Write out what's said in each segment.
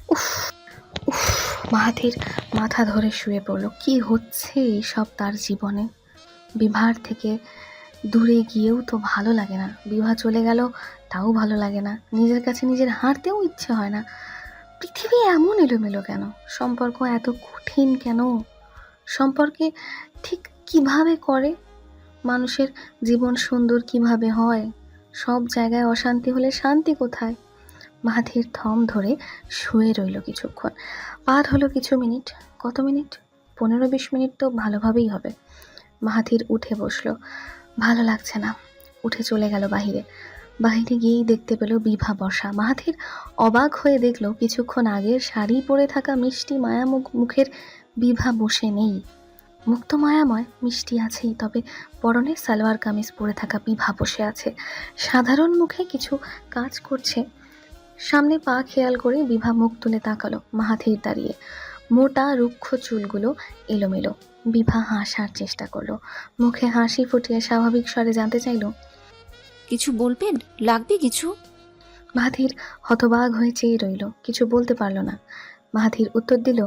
উফ উফ মাহাথির মাথা ধরে শুয়ে পড়ল। কি হচ্ছে এইসব তার জীবনে? বিভার থেকে দূরে গিয়েও তো ভালো লাগে না, বিভা চলে গেল তাও ভালো লাগে না, নিজের কাছে নিজের হাঁটতেও ইচ্ছে হয় না। পৃথিবী এমন এলোমেলো কেন? সম্পর্ক এত কঠিন কেন? সম্পর্কে ঠিক কিভাবে করে? মানুষের জীবন সুন্দর কিভাবে হয়? সব জায়গায় অশান্তি হলে শান্তি কোথায়? মাহাথির থম ধরে শুয়ে রইল কিছুক্ষণ। পার হলো কিছু মিনিট। কত মিনিট? 15-20 মিনিট তো ভালোভাবেই হবে। মাহাথির উঠে বসলো। ভালো লাগছে না। উঠে চলে গেল বাহিরে। বাহিরে গিয়েই দেখতে পেল বিভা বসা। মাহাথির অবাক হয়ে দেখল কিছুক্ষণ আগের শাড়ি পরে থাকা মিষ্টি মায়ামুখ মুখের বিভা বসে নেই। মুখ তো মায়াময়, মিষ্টি আছেই, তবে পরনে সালোয়ার কামিজ পরে থাকা বিভা বসে আছে। সাধারণ মুখে কিছু কাজ করছে। সামনে পা খেয়াল করে বিভা মুখ তুলে তাকালো। মাহাথির দাঁড়িয়ে, মোটা রুক্ষ চুলগুলো এলোমেলো। বিভা হাসার চেষ্টা করলো, মুখে হাসি ফুটিয়ে স্বাভাবিক স্বরে জানতে চাইল, কিছু বলবেন? লাগবে কিছু? মাহাথির হতবাক হয়ে চেয়ে রইল, কিছু বলতে পারল না। মাহাথির উত্তর দিল,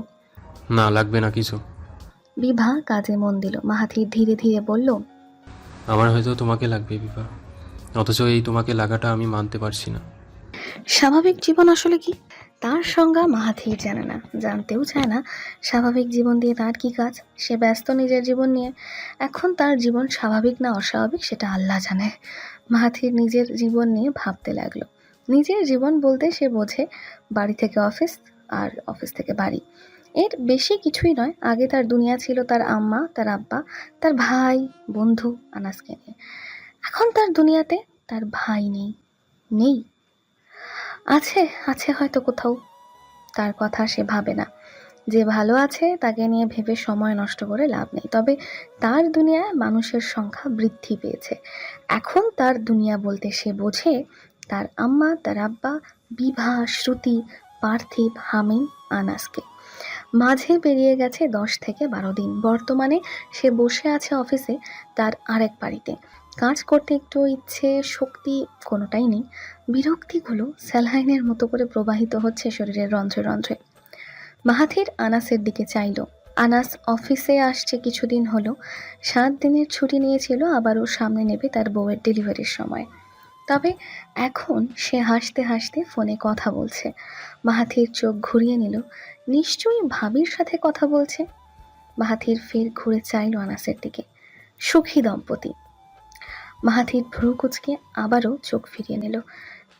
না, লাগবে না কিছু। বিভা কাজে মন দিল। মাহাথির ধীরে ধীরে বলল, আমার হয়তো তোমাকে লাগবে বিভা, অথচ এই তোমাকে লাগাটা আমি মানতে পারছি না। স্বাভাবিক জীবন আসলে কি? তার সংজ্ঞা মাহাথির জানে না, জানতেও চায় না। স্বাভাবিক জীবন দিয়ে তার কি কাজ? সে ব্যস্ত নিজের জীবন নিয়ে। এখন তার জীবন স্বাভাবিক না অস্বাভাবিক সেটা আল্লাহ জানে। মাহাথির নিজের জীবন নিয়ে ভাবতে লাগলো। নিজের জীবন বলতে সে বোঝে বাড়ি থেকে অফিস, আর অফিস থেকে বাড়ি। এর বেশি কিছুই নয়। আগে তার দুনিয়া ছিল তার আম্মা, তার আব্বা, তার ভাই, বন্ধু আনাসকে নিয়ে। এখন তার দুনিয়াতে তার ভাই নেই। নেই, আছে, আছে হয়তো কোথাও। তার কথা সে ভাবে না। যে ভালো আছে তাকে নিয়ে ভেবে সময় নষ্ট করে লাভ নেই। তবে তার দুনিয়ায় মানুষের সংখ্যা বৃদ্ধি পেয়েছে। এখন তার দুনিয়া বলতে সে বোঝে তার আম্মা, তার আব্বা, বিভা, শ্রুতি, পার্থিব, হামিম, আনাসকে। মাঝে পেরিয়ে গেছে 10 থেকে 12 দিন। বর্তমানে সে বসে আছে অফিসে তার আরেক বাড়িতে। কাজ করতে একটু ইচ্ছে শক্তি কোনোটাই নেই। বিরক্তিগুলো স্যালাইনের মতো করে প্রবাহিত হচ্ছে শরীরের রন্ধ্রে রন্ধ্রে। মাহাথির আনাসের দিকে চাইল। আনাস অফিসে আসছে কিছুদিন হলো। 7 দিনের ছুটি নিয়েছিল, আবারও সামনে নেবে তার বউয়ের ডেলিভারির সময়। তবে এখন সে হাসতে হাসতে ফোনে কথা বলছে। মাহাথির চোখ ঘুরিয়ে নিল। নিশ্চয়ই ভাবির সাথে কথা বলছে। মাহাথির ফের ঘুরে চাইল আনাসের দিকে। সুখী দম্পতি। মাহাথির ভ্রু কুঁচকে আবারও চোখ ফিরিয়ে নিল।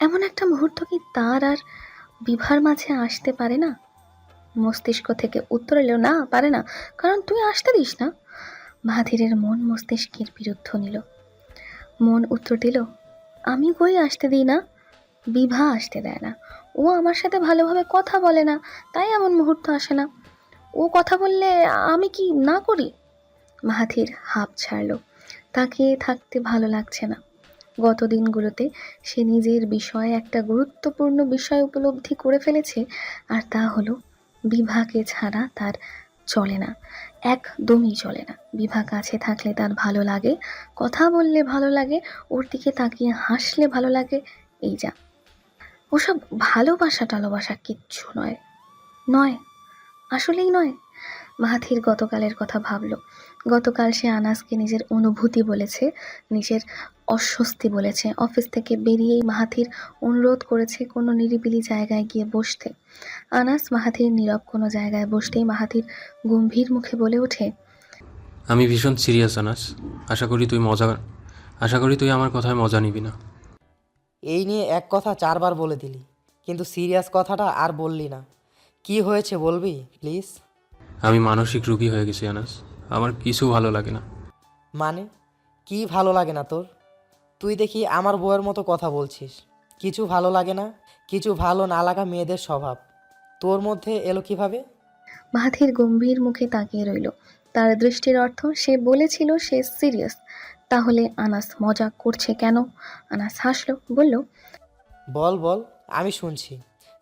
এমন একটা মুহূর্ত কি তার আর বিভার মাঝে আসতে পারে না? মস্তিষ্ক থেকে উত্তর এলো, না পারে না, কারণ তুই আসতে দিস না। মাহাথিরের মন মস্তিষ্কের বিরুদ্ধ নিল। মন উত্তর দিল, আমি কই আসতে দিই না? বিভা আসতে দেয় না। ও আমার সাথে ভালোভাবে কথা বলে না, তাই এমন মুহূর্ত আসে না। ও কথা বললে আমি কি না করি? মাহাথির হাঁপ ছাড়ল। তাকিয়ে থাকতে ভালো লাগছে না। গত দিনগুলোতে সে নিজের বিষয়ে একটা গুরুত্বপূর্ণ বিষয় উপলব্ধি করে ফেলেছে, আর তা হলো বিভাকে ছাড়া তার চলে না, একদমই চলে না। বিভা কাছে থাকলে তার ভালো লাগে, কথা বললে ভালো লাগে, ওর দিকে তাকিয়ে হাসলে ভালো লাগে। এই যা, ওসব ভালোবাসা টালোবাসা কিচ্ছু নয়, নয়, আসলেই নয়। মাহাথির গতকালের কথা ভাবল। গতকাল সে আনাসকে নিজের অনুভূতি বলেছে, নিজের অস্বস্তি বলেছে। অফিস থেকে বেরিয়েই মাহাথির অনুরোধ করেছে কোনো নিরিবিলি জায়গায় গিয়ে বসতে। আনাস মাহাথির নীরব কোনো জায়গায় বসতেই মাহাথির গম্ভীর মুখে বলে ওঠে, আমি ভীষণ সিরিয়াস আনাস। আশা করি তুই আমার কথায় মজা নিবি না। এই নিয়ে এক কথা 4বার বলে দিলি, কিন্তু সিরিয়াস কথাটা আর বললি না। কি হয়েছে বলবি প্লিজ? আমি মানসিক রোগী হয়ে গেছি আনাস। আমার কিছু ভালো লাগে না। মানে কি ভালো লাগে না তোর? তুই দেখি আমার বউয়ের মতো কথা বলছিস। কিছু ভালো লাগে না? কিছু ভালো না লাগা মেয়েদের স্বভাব। তোর মধ্যে এলো কিভাবে? মাহাথির গম্ভীর মুখে তাকিয়ে রইল। তার দৃষ্টির অর্থ সে বলেছিল সে সিরিয়াস। তাহলে আনাস মজা করছে কেন? আনাস হাসলো, বলল, বল বল, আমি শুনছি।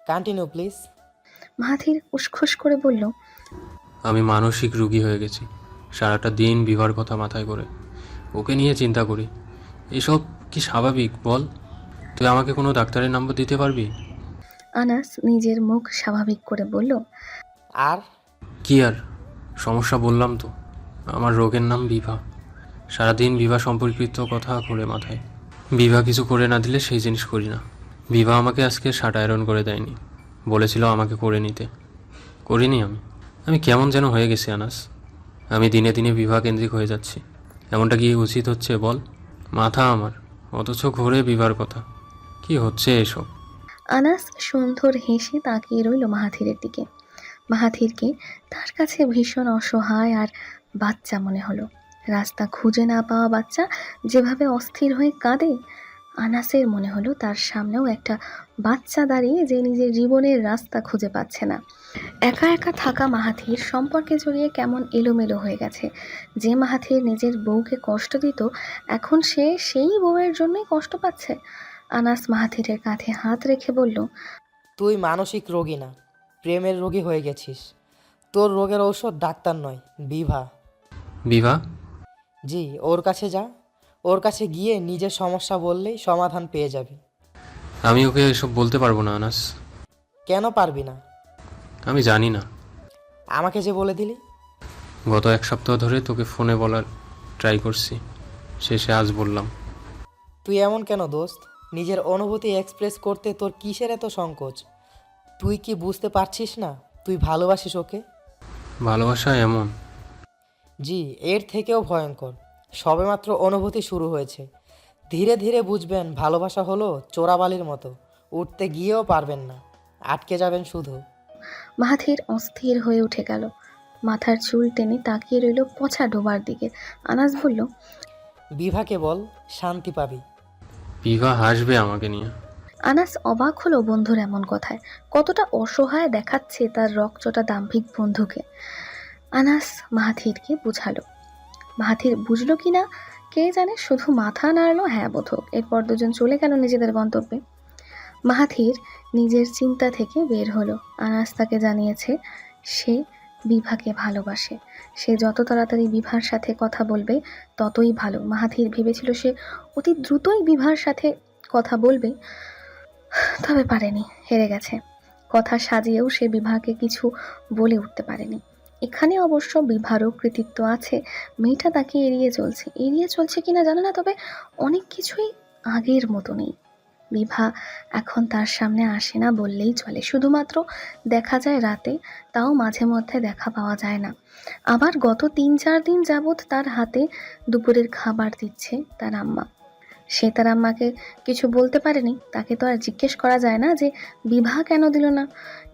Continue please. মাহাথির উসখুস করে বলল, আমি মানসিক রোগী হয়ে গেছি। সারাটা দিন বিভার কথা মাথায় করে ওকে নিয়ে চিন্তা করি। এসব কি স্বাভাবিক বল? তুই আমাকে কোনো ডাক্তারের নাম্বার দিতে পারবি? আনাস নিজের মুখ স্বাভাবিক করে বলল, আর কি আর সমস্যা বললাম তো, আমার রোগের নাম বিভা। সারাদিন বিভা সম্পর্কিত কথা ঘুরে মাথায়। বিভা কিছু করে না দিলে সেই জিনিস করি না। বিভা আমাকে আজকে শার্ট আয়রন করে দেয়নি, বলেছিল আমাকে করে নিতে, করিনি আমি। আমি কেমন যেন হয়ে গেছি আনাস। আমি দিনে দিনে বিভা কেন্দ্রিক হয়ে যাচ্ছি। এমনটা কি উচিত হচ্ছে বল? মাথা আমার, অথচ ঘুরে বিভার কথা। কি হচ্ছে এসব? আনাস সুন্দর হেসে তাকিয়ে রইল মাহাথিরের দিকে। মাহাথিরকে তার কাছে ভীষণ অসহায় আর বাচ্চা মনে হলো। রাস্তা খুঁজে না পাওয়া বাচ্চা যেভাবে অস্থির হয়ে কাঁদে, আনাসের মনে হলো তার সামনেও একটা বাচ্চা দাঁড়িয়ে যে নিজের জীবনের রাস্তা খুঁজে পাচ্ছে না। একা একা থাকা মাহাথির সম্পর্কে জড়িয়ে কেমন এলোমেলো হয়ে গেছে। যে মাহাথির নিজের বউকে কষ্ট দিত, এখন সে সেই বউয়ের জন্যই কষ্ট পাচ্ছে। আনাস মাহাথিরের কাঁধে হাত রেখে বলল, তুই মানসিক রোগী না, প্রেমের রোগী হয়ে গেছিস। তোর রোগের ঔষধ ডাক্তার নয়, বিভা। বিভা? জি, ওর কাছে যা। ওর কাছে গিয়ে নিজের সমস্যা বললেই সমাধান পেয়ে যাবি। আমি ওকে এসব বলতে পারবো না আনাস। কেন পারবি না? আমি জানি না। আমাকে যে বলে দিলি। গত 1 সপ্তাহ ধরে তোকে ফোনে বলার ট্রাই করছি, শেষে আজ বললাম। তুই এমন কেন দোস্ত? নিজের অনুভূতি এক্সপ্রেস করতে তোর কিসের এত সংকোচ? তুই কি বুঝতে পারছিস না তুই ভালোবাসিস ওকে? ভালোবাসা এমন? জি, এর থেকেও ভয়ঙ্কর। সবেমাত্র অনুভূতি শুরু হয়েছে। ধীরে ধীরে বুঝবেন ভালোবাসা হলো চোরাবালির মতো, উঠতে গিয়েও পারবেন না, আটকে যাবেন শুধু। মাহাথির অস্থির হয়ে উঠে গেল। মাথার চুল টেনে তাকিয়ে রইল পচা ডোবার দিকে। আনাস বলল, বিভাকে বল, শান্তি পাবি। বিভা হাসবে আমাকে নিয়ে। আনাস অবাক হলো বন্ধুর এমন কথায়। কতটা অসহায় দেখাচ্ছে তার রকচটা দাম্ভিক বন্ধুকে। আনাস মাহাথিরকে বুঝালো। মাহাথির বুঝলো কি না কে জানে, শুধু মাথা নাড়লো হ্যাঁ বোধক। এরপর দুজন চলে গেল নিজেদের গন্তব্যে। মাহাথির নিজের চিন্তা থেকে বের হলো। আনাস তাকে জানিয়েছে সে বিভাকে ভালোবাসে। সে যত তাড়াতাড়ি বিভার সাথে কথা বলবে ততই ভালো। মাহাথির ভেবেছিল সে অতি দ্রুতই বিভার সাথে কথা বলবে, তবে পারেনি, হেরে গেছে। কথা সাজিয়েও সে বিভাকে কিছু বলে উঠতে পারেনি। এখানে অবশ্য বিভারও কৃতিত্ব আছে। মেয়েটা তাকে এড়িয়ে চলছে কিনা জানে না, তবে অনেক কিছুই আগের মতো নেই। বিভা এখন তার সামনে আসে না বললেই চলে, শুধুমাত্র দেখা যায় রাতে, তাও মাঝে মধ্যে দেখা পাওয়া যায় না। আবার গত 3-4 দিন যাবৎ তার হাতে দুপুরের খাবার দিচ্ছে তার আম্মা। সে তার আম্মাকে কিছু বলতে পারেনি, তাকে তো আর জিজ্ঞেস করা যায় না যে বিভা কেন দিল না।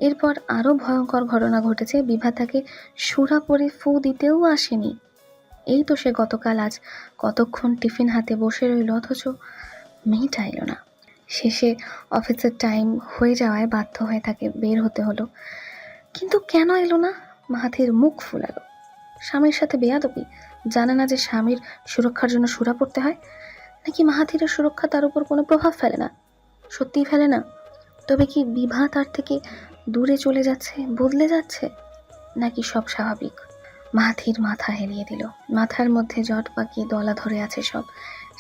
এরপর আরও ভয়ঙ্কর ঘটনা ঘটেছে। বিভা তাকে সুরা পরে ফু দিতেও আসেনি। এই তো সে গতকাল আজ কতক্ষণ টিফিন হাতে বসে রইল, অথচ মেয়েটা এলো না। শেষে অফিসের টাইম হয়ে যাওয়ায় বাধ্য হয়ে তাকে বের হতে হলো। কিন্তু কেন এলো না? মাহাথির মুখ ফুলালো। স্বামীর সাথে বেয়াদবি? জানে না যে স্বামীর সুরক্ষার জন্য সুরা পড়তে হয়? নাকি মাহাথিরের সুরক্ষা তার উপর কোনো প্রভাব ফেলে না? সত্যিই ফেলে না? তবে কি বিভা তার থেকে দূরে চলে যাচ্ছে, বদলে যাচ্ছে, নাকি সব স্বাভাবিক? মাহাথির মাথা হেলিয়ে দিল। মাথার মধ্যে জট পাকিয়ে দলা ধরে আছে সব।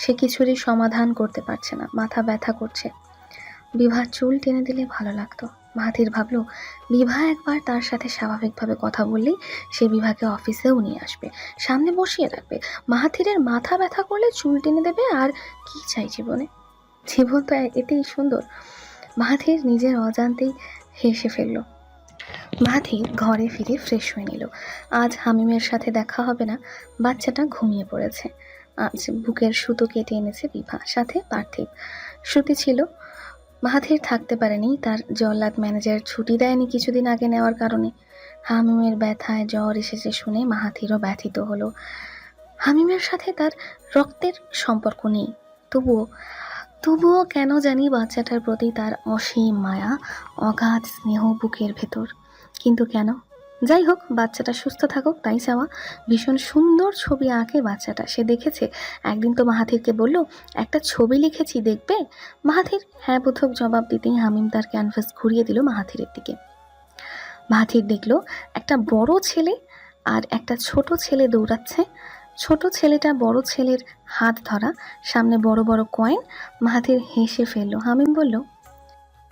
সে কিছুরই সমাধান করতে পারছে না, মাথা ব্যথা করছে। বিভার চুল টেনে দিলে ভালো লাগতো। মাহাথির ভাবল বিভা একবার তার সাথে স্বাভাবিকভাবে কথা বললেই সে বিভাকে অফিসেও নিয়ে আসবে, সামনে বসিয়ে রাখবে। মাহাথিরের মাথা ব্যথা করলে চুল টেনে দেবে, আর কি চাই জীবনে? জীবন তো এতেই সুন্দর। মাহাথির নিজের অজান্তেই হেসে ফেলল। মাহাথির ঘরে ফিরে ফ্রেশ হয়ে নিল। আজ হামিমের সাথে দেখা হবে না, বাচ্চাটা ঘুমিয়ে পড়েছে। আজ বুকের সুতো কেটে এনেছে বিভা, সাথে পার্থিব। শ্রুতি ছিল। মাহাথির থাকতে পারেনি, তার জল্লাদ ম্যানেজার ছুটি দেয়নি কিছুদিন আগে নেওয়ার কারণে। হামিমের ব্যথায় জ্বর এসেছে শুনে মাহাথিরও ব্যথিত হলো। হামিমের সাথে তার রক্তের সম্পর্ক নেই, তবুও কেন জানি বাচ্চাটার প্রতি তার অসীম মায়া, অগাধ স্নেহ বুকের ভেতর। কিন্তু কেন? যাই হোক, বাচ্চাটা সুস্থ থাকুক তাই চাওয়া। ভীষণ সুন্দর ছবি আঁকে বাচ্চাটা, সে দেখেছে। একদিন তো মাহাথিরকে বলল একটা ছবি লিখেছি, দেখবে? মাহাথির হ্যাঁ বোধক জবাব দিতেই হামিম তার ক্যানভাস ঘুরিয়ে দিল মাহাথিরের দিকে। মাহাথির দেখল একটা বড় ছেলে আর একটা ছোট ছেলে দৌড়াচ্ছে। ছোট ছেলেটা বড় ছেলের হাত ধরা, সামনে বড় বড় কয়েন। মাহাথির হেসে ফেলল। হামিম বলল,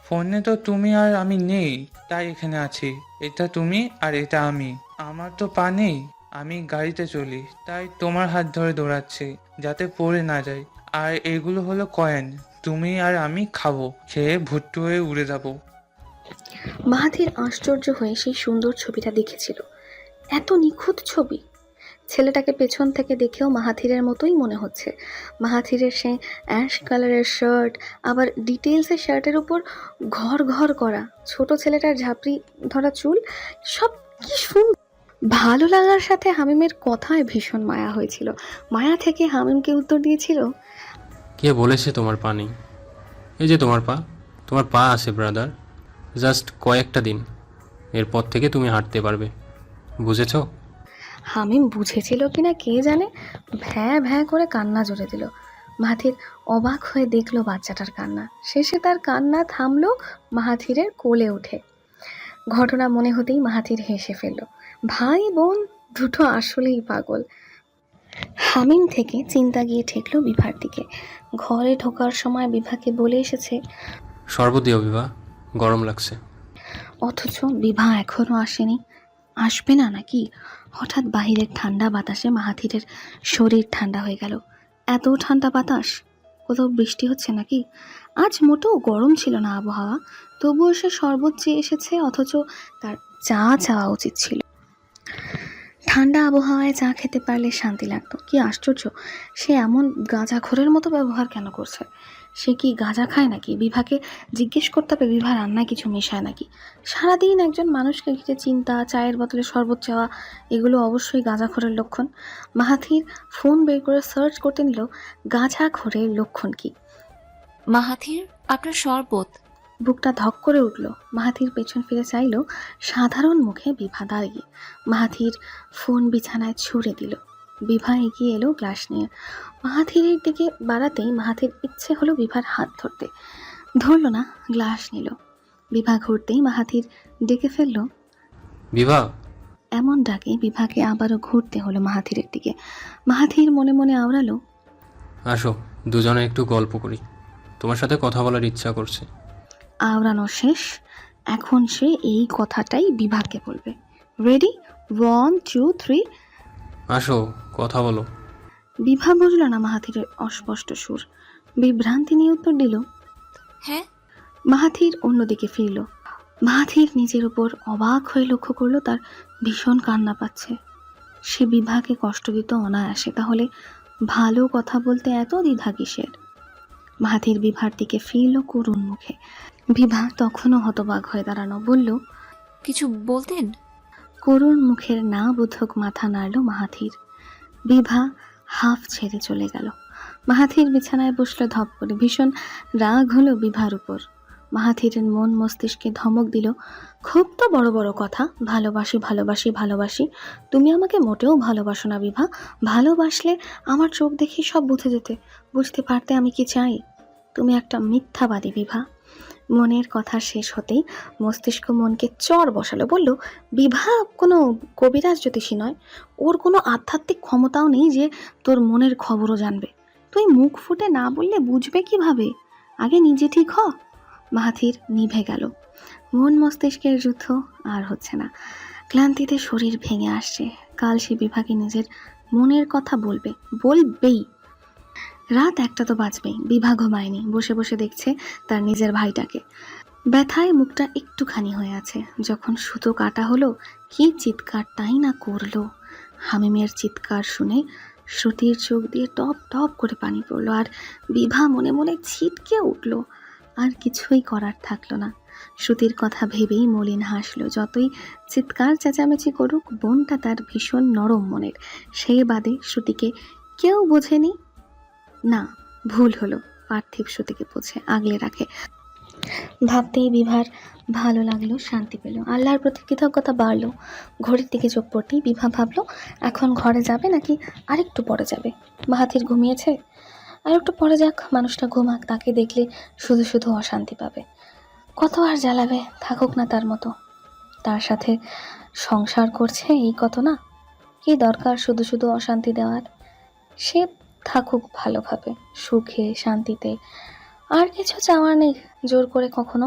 ফোনে তো তুমি আর আমি নেই, তাই এখানে আছি। এটা তুমি আর এটা আমি। আমার তো পা নেই, আমি গাড়িতে চলি, তাই তোমার হাত ধরে দৌড়াচ্ছি যাতে পড়ে না যাই। আর এগুলো হলো কয়েন, তুমি আর আমি খাবো, খেয়ে ভুট্টু হয়ে উড়ে যাবো। মাহাথির আশ্চর্য হয়ে সেই সুন্দর ছবিটা দেখেছিল। এত নিখুঁত ছবি! ছেলেটাকে পেছন থেকে দেখেও মাহাথিরের মতোই মনে হচ্ছে। মাহাথিরের সেই অ্যাশ কালারের শার্ট, আবার ডিটেলসের শার্টের উপর ঘর ঘর করা, ছোট ছেলেটার ঝাপড়ি ধরা চুল, সব কি সুন্দর! ভালো লাগার সাথে হামিমের কথায় ভীষণ মায়া হয়েছিল। মায়া থেকে হামিমকে উত্তর দিয়েছিল, কে বলেছে তোমার পা নেই? এই যে তোমার পা আছে ব্রাদার। জাস্ট কয়েকটা দিন, এরপর থেকে তুমি হাঁটতে পারবে, বুঝেছো? হামিম বুঝেছিল কিনা কে জানে, ভ্যাঁ ভ্যাঁ করে কান্না জুড়ে দিল। মাহাথির অবাক হয়ে দেখলো বাচ্চাটার কান্না। শেষে তার কান্না থামলো মাহাথিরের কোলে উঠে। ঘটনা মনে হতেই মাহাথির হেসে ফেলল। ভাই বোন দুটো আসলেই পাগল। হামিম থেকে চিন্তা গিয়ে ঠেকলো বিভার দিকে। ঘরে ঢোকার সময় বিভাকে বলে এসেছে, শরবত দিও বিভা, গরম লাগছে। অথচ বিভা এখনো আসেনি। আসবে না নাকি? হঠাৎ বাহিরের ঠান্ডা বাতাসে মাহাথিরের শরীর ঠান্ডা হয়ে গেল। এত ঠান্ডা বাতাস! কোথাও বৃষ্টি হচ্ছে নাকি? আজ মোটেও গরম ছিল না আবহাওয়া, তবুও সে শরবত চেয়ে এসেছে, অথচ তার চা চাওয়া উচিত ছিল। ঠান্ডা আবহাওয়ায় চা খেতে পারলে শান্তি লাগতো। কি আশ্চর্য, সে এমন গাঁজাখোরের মতো ব্যবহার কেন করছে? সে কি গাঁজা খায় নাকি? বিভাকে জিজ্ঞেস করতে হবে বিভা রান্নায় কিছু মেশায় নাকি। সারাদিন একজন মানুষকে ঘিরে চিন্তা, চায়ের বোতলে শরবত চাওয়া, এগুলো অবশ্যই গাঁজাখোরের লক্ষণ। মাহাথির ফোন বের করে সার্চ করতে নিল গাঁজাখোরের লক্ষণ কি। মাহাথির, আপনার শরবত। বুকটা ধক করে উঠল। মাহাথির পেছন ফিরে চাইল, সাধারণ মুখে বিভা দাঁড়িয়ে। মাহাথির ফোন বিছানায় ছুঁড়ে দিল। বিভা এগিয়ে এলো গ্লাস নিয়ে। মাহাথিরের দিকে বাড়াতেই মাহাথির ইচ্ছে হলো বিভার হাত ধরতে, ধরল না, গ্লাস নিল। বিভা ঘুরতেই মাহাথির ডেকে ফেলল। বিভা! এমন ডাকে বিভাকে আবারও ঘুরতে হলো মাহাথিরের দিকে। মাহাথির মনে মনে আওড়ালো, আসো, দুজনে একটু গল্প করি, তোমার সাথে কথা বলার ইচ্ছা করছে। আওড়ানো শেষ। এখন সে এই কথাটাই বিভাকে বলবে। রেডি? 1 2 3। আসো, কথা বলো। বিভা বুঝল না মাহাথিরের অস্পষ্ট সুর। বিভ্রান্তি নিয়ে উত্তর দিল। হ্যাঁ। মাহাথির অন্যদিকে ফিরল। মাহাথির নিজের উপর অবাক হয়ে লক্ষ্য করলো তার ভীষণ কান্না পাচ্ছে। সে বিভাকে কষ্ট দিত অনায়াসে, তাহলে ভালো কথা বলতে এত দ্বিধা কিসের? মাহাথির বিভার দিকে ফিরল করুণ মুখে। বিভা তখনও হতবাক হয়ে দাঁড়ানো, বলল, কিছু বলতেন? করুণ মুখের না বোধক মাথা নাড়ল মাহাথির। বিভা হাফ ছেড়ে চলে গেল। মাহাথির বিছানায় বসলো ধপ করে। ভীষণ রাগ হলো বিভার উপর। মাহাথিরের মন মস্তিষ্কে ধমক দিল, খুব তো বড় বড় কথা, ভালোবাসি ভালোবাসি ভালোবাসি। তুমি আমাকে মোটেও ভালোবাসো না বিভা। ভালোবাসলে আমার চোখ দেখেই সব বুঝে যেতে, বুঝতে পারতে আমি কি চাই। তুমি একটা মিথ্যাবাদী বিভা। মনের কথা শেষ হতেই মস্তিষ্ক মনকে চড় বসালো, বলল, বিভা কোনো কবিরাজ জ্যোতিষী নয়, ওর কোনো আধ্যাত্মিক ক্ষমতাও নেই যে তোর মনের খবরও জানবে। তুই মুখ ফুটে না বললে বুঝবে কিভাবে? আগে নিজে ঠিক হ। মাহাথির নিভে গেল। মন মস্তিষ্কের যুদ্ধ আর হচ্ছে না। ক্লান্তিতে শরীর ভেঙে আসছে। কাল সে বিভাকে নিজের মনের কথা বলবেই। রাত 1টা তো বাজবেই। বিভা ঘুমায়নি, বসে বসে দেখছে তার নিজের ভাইটাকে। ব্যথায় মুখটা একটুখানি হয়ে আছে। যখন সুতো কাটা হলো, কি চিৎকারটাই না করলো। হামিমের চিৎকার শুনে শ্রুতির চোখ দিয়ে টপ টপ করে পানি পড়লো, আর বিভা মনে মনে ছিটকে উঠল। আর কিছুই করার থাকলো না। শ্রুতির কথা ভেবেই মলিন হাসলো। যতই চিৎকার চেঁচামেচি করুক, বোনটা তার ভীষণ নরম মনের। সেই বাদে শ্রুতিকে কেউ বোঝেনি। না, ভুল হলো। পার্থিব শ্রুতিকে বোঝে, আগলে রাখে। ভাবতেই বিভার ভালো লাগলো, শান্তি পেল, আল্লাহর প্রতি কৃতজ্ঞতা বাড়লো। ঘড়ির দিকে চোখ পড়তেই বিভা ভাবলো, এখন ঘরে যাবে নাকি আরেকটু পরে যাবে? মাহাথির ঘুমিয়েছে, আর একটু পরে যাক, মানুষটা ঘুমাক, তাকে দেখলে শুধু শুধু অশান্তি পাবে। কত আর জ্বালাবে, থাকুক না তার মতো। তার সাথে সংসার করছে এই কত না, কি দরকার শুধু শুধু অশান্তি দেওয়ার? সে থাকুক ভালোভাবে, সুখে শান্তিতে, আর কিছু চাওয়ার নেই জোর করে কখনো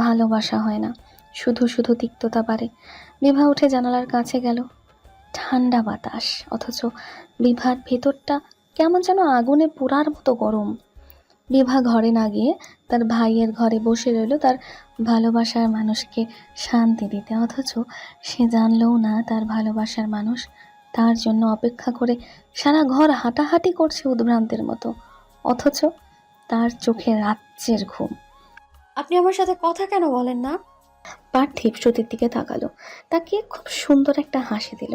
ভালোবাসা হয় না, শুধু শুধু তিক্ততা বাড়ে। বিভা উঠে জানালার কাছে গেল। ঠান্ডা বাতাস, অথচ বিভার ভেতরটা কেমন যেন আগুনে পোড়ার মতো গরম। বিভা ঘরে না গিয়ে তার ভাইয়ের ঘরে বসে রইল তার ভালোবাসার মানুষকে শান্তি দিতে, অথচ সে জানলও না তার ভালোবাসার মানুষ তার জন্য অপেক্ষা করে সারা ঘর হাঁটাহাঁটি করছে উদ্ভ্রান্তের মতো, অথচ তার চোখে রাজ্যের ঘুম। আপনি আমার সাথে কথা কেন বলেন না? পার্থিব শ্রুতির দিকে তাকালো, তাকে খুব সুন্দর একটা হাসি দিল।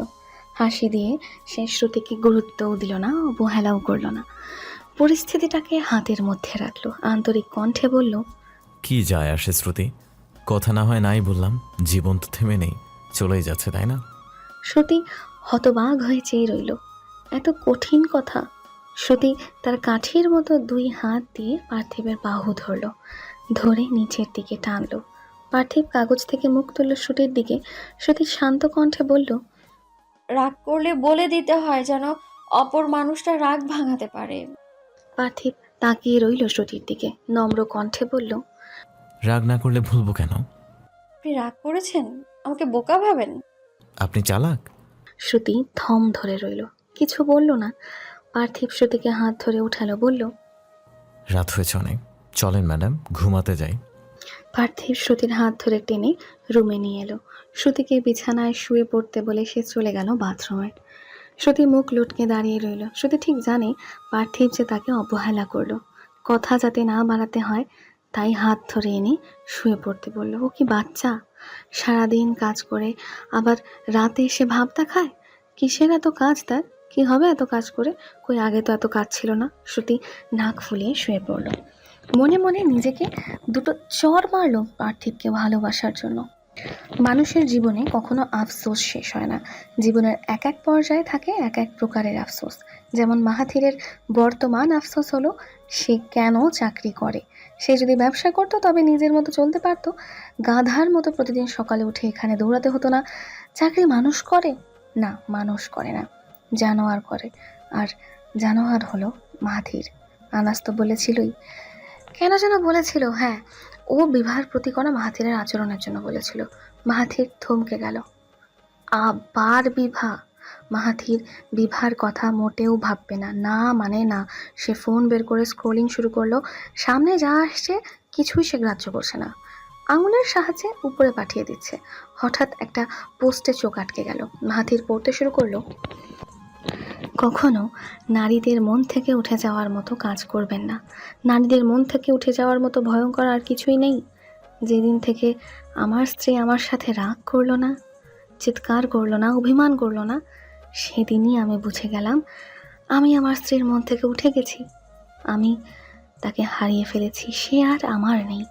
হাসি দিয়ে সে শ্রুতিকে গুরুত্বও দিল না, অবহেলাও করল না, পরিস্থিতিটাকে হাতের মধ্যে রাখলো, আন্তরিক কণ্ঠে বলল, কি যায় আসে শ্রুতি, কথা না হয় নাই বললাম, জীবন তো থেমে নেই, চলেই যাচ্ছে তাই না? শ্রুতি হতবাক হয়ে চেয়ে রইল। এত কঠিন কথা। শ্রুতি তার কাঠির মতো দুই হাত দিয়ে পার্থিবের বাহু ধরল, ধরে নিচের দিকে টানলো। পার্থিব কাগজ থেকে মুখ তুলল শ্রুতির দিকে। শ্রুতি শান্ত কণ্ঠে বলল, রাগ করলে বলে দিতে হয় যেন অপর মানুষটা রাগ ভাঙাতে পারে। পার্থিব তাকিয়ে রইল শ্রুতির দিকে, নম্র কণ্ঠে বলল, রাগ না করলে ভুলবো কেন? আপনি রাগ করেছেন? আমাকে বোকা ভাবেন? আপনি চালাক। শ্রুতি থম ধরে রইল, কিছু বলল না। পার্থিব শ্রুতিকে হাত ধরে উঠালো, বলল, রাত হয়েছে অনেক, চলেন ম্যাডাম, ঘুমাতে যাই। পার্থিব শ্রুতির হাত ধরে টেনে রুমে নিয়ে এলো। শ্রুতিকে বিছানায় শুয়ে পড়তে বলে সে চলে গেল বাথরুমে। শ্রুতি মুখ লটকে দাঁড়িয়ে রইল। শ্রুতি ঠিক জানে পার্থিব যে তাকে অবহেলা করলো, কথা যাতে না বাড়াতে হয় তাই হাত ধরে এনে শুয়ে পড়তে বলল। ও কি বাচ্চা? সারাদিন কাজ করে আবার রাতে এসে ভাবটা খায়? কিসের এত কাজ তার? কি হবে এত কাজ করে? কই আগে তো এত কাজ ছিল না। শ্রুতি নাক ফুলিয়ে শুয়ে পড়ল। মনে মনে নিজেকে দুটো চড় মারল পার্থিবকে ভালোবাসার জন্য। মানুষের জীবনে কখনো আফসোস শেষ হয় না। জীবনের এক এক পর্যায়ে থাকে এক এক প্রকারের আফসোস। যেমন মাহাথিরের বর্তমান আফসোস হলো সে কেন চাকরি করে। সে যদি ব্যবসা করতো তবে নিজের মতো চলতে পারতো, গাধার মতো প্রতিদিন সকালে উঠে এখানে দৌড়াতে হতো না। চাকরি মানুষ করে না, মানুষ করে না, জানোয়ার করে। আর জানোয়ার হলো মাহাথির। আনাস তো বলেছিলই, কেন যেন বলেছিল, হ্যাঁ, ও বিভার প্রতি করা মাহাথিরের আচরণের জন্য বলেছিল। মাহাথির থমকে গেল। আবার বিভা? মাহাথির বিভার কথা মোটেও ভাববে না, না মানে না। সে ফোন বের করে স্ক্রোলিং শুরু করলো। সামনে যা আসছে কিছুই সে গ্রাহ্য করছে না, আঙুলের সাহায্যে উপরে পাঠিয়ে দিচ্ছে। হঠাৎ একটা পোস্টে চোখ আটকে গেল। মাহাথির পড়তে শুরু করলো, কখনো নারীদের মন থেকে উঠে যাওয়ার মতো কাজ করবেন না। নারীদের মন থেকে উঠে যাওয়ার মতো ভয়ঙ্কর আর কিছুই নেই। যেদিন থেকে আমার স্ত্রী আমার সাথে রাগ করলো না, চিৎকার করলো না, অভিমান করলো না, সেদিনই আমি বুঝে গেলাম আমি আমার স্ত্রীর মন থেকে উঠে গেছি। আমি তাকে হারিয়ে ফেলেছি, সে আর আমার নেই।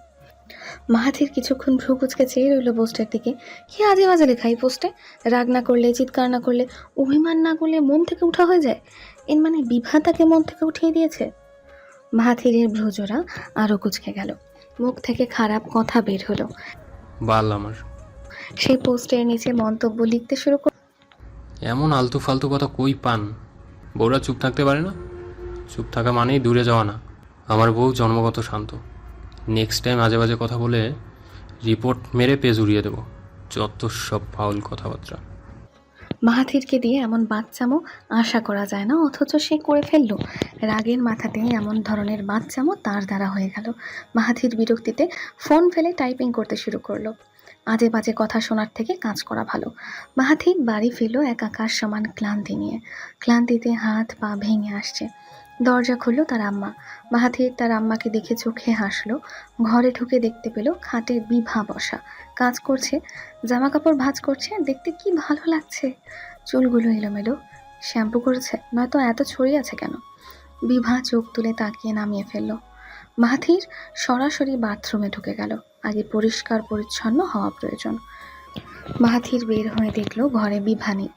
মাহাথির কিছুক্ষণ ভ্রু কুচকে চেয়ে রইল পোস্টের দিকে। কি আজে বাজে লেখা এই পোস্টে? রাগ না করলে, চিৎকার না করলে, অভিমান না করলে মন থেকে উঠা হয়ে যায়। এর মানে বিভা তাকে মন থেকে উঠিয়ে দিয়েছে। মাহাথিরের ভ্রুজোড়া আরও কুচকে গেল, মুখ থেকে খারাপ কথা বের হলো। বাল আমার। সেই পোস্টের নিচে মন্তব্য লিখতে শুরু করল, এমন আলতু ফালতু কথা কই পান? বউরা চুপ থাকতে পারে না? চুপ থাকা মানেই দূরে যাওয়া না। আমার বউ জন্মগত শান্ত। নেক্সট টাইম আজে বাজে কথা বলে রিপোর্ট মেরে পেজ উড়িয়ে দেবো। যত সব ফাউল কথাবার্তা। মাহাথিরকে দিয়ে এমন বাচ্চামো আশা করা যায় না, অথচ সে করে ফেললো। রাগের মাথাতে এমন ধরনের বাচ্চামো তার দ্বারা হয়ে গেল। মাহাথির বিরক্তিতে ফোন ফেলে টাইপিং করতে শুরু করলো। আজে বাজে কথা শোনার থেকে কাজ করা ভালো। মাহাথির বাড়ি ফিরল এক আকাশ সমান ক্লান্তি নিয়ে। ক্লান্তিতে হাত পা ভেঙে আসছে। দরজা খুলল তার আম্মা। মাহাথির তার আম্মাকে দেখে চোখে হাসলো। ঘরে ঢুকে দেখতে পেল খাটে বিভা বসা, কাজ করছে, জামা কাপড় ভাঁজ করছে। দেখতে কি ভালো লাগছে। চুলগুলো এলোমেলো, শ্যাম্পু করেছে, নয়তো এত ছড়িয়ে আছে কেন? বিভা চোখ তুলে তাকিয়ে নামিয়ে ফেলল। মাহাথির সরাসরি বাথরুমে ঢুকে গেল। আগে পরিষ্কার পরিচ্ছন্ন হওয়া প্রয়োজন। মাহাথির বের হয়ে দেখল ঘরে বিভা নেই।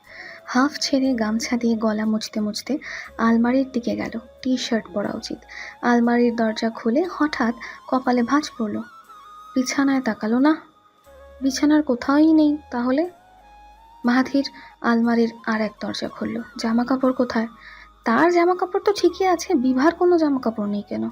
হাফ ছেড়ে গামছা দিয়ে গলা মুছতে মুছতে আলমারির দিকে গেল। টি শার্ট পরা উচিত। আলমারির দরজা খুলে হঠাৎ কপালে ভাঁজ পড়ল। বিছানায় তাকালো না, বিছানার কোথাওই নেই। তাহলে মাহাথির আলমারির আর এক দরজা খুলল। জামা কাপড় কোথায়? তার জামা কাপড় তো ঠিকই আছে, বিভার কোনো জামা কাপড় নেই কেন?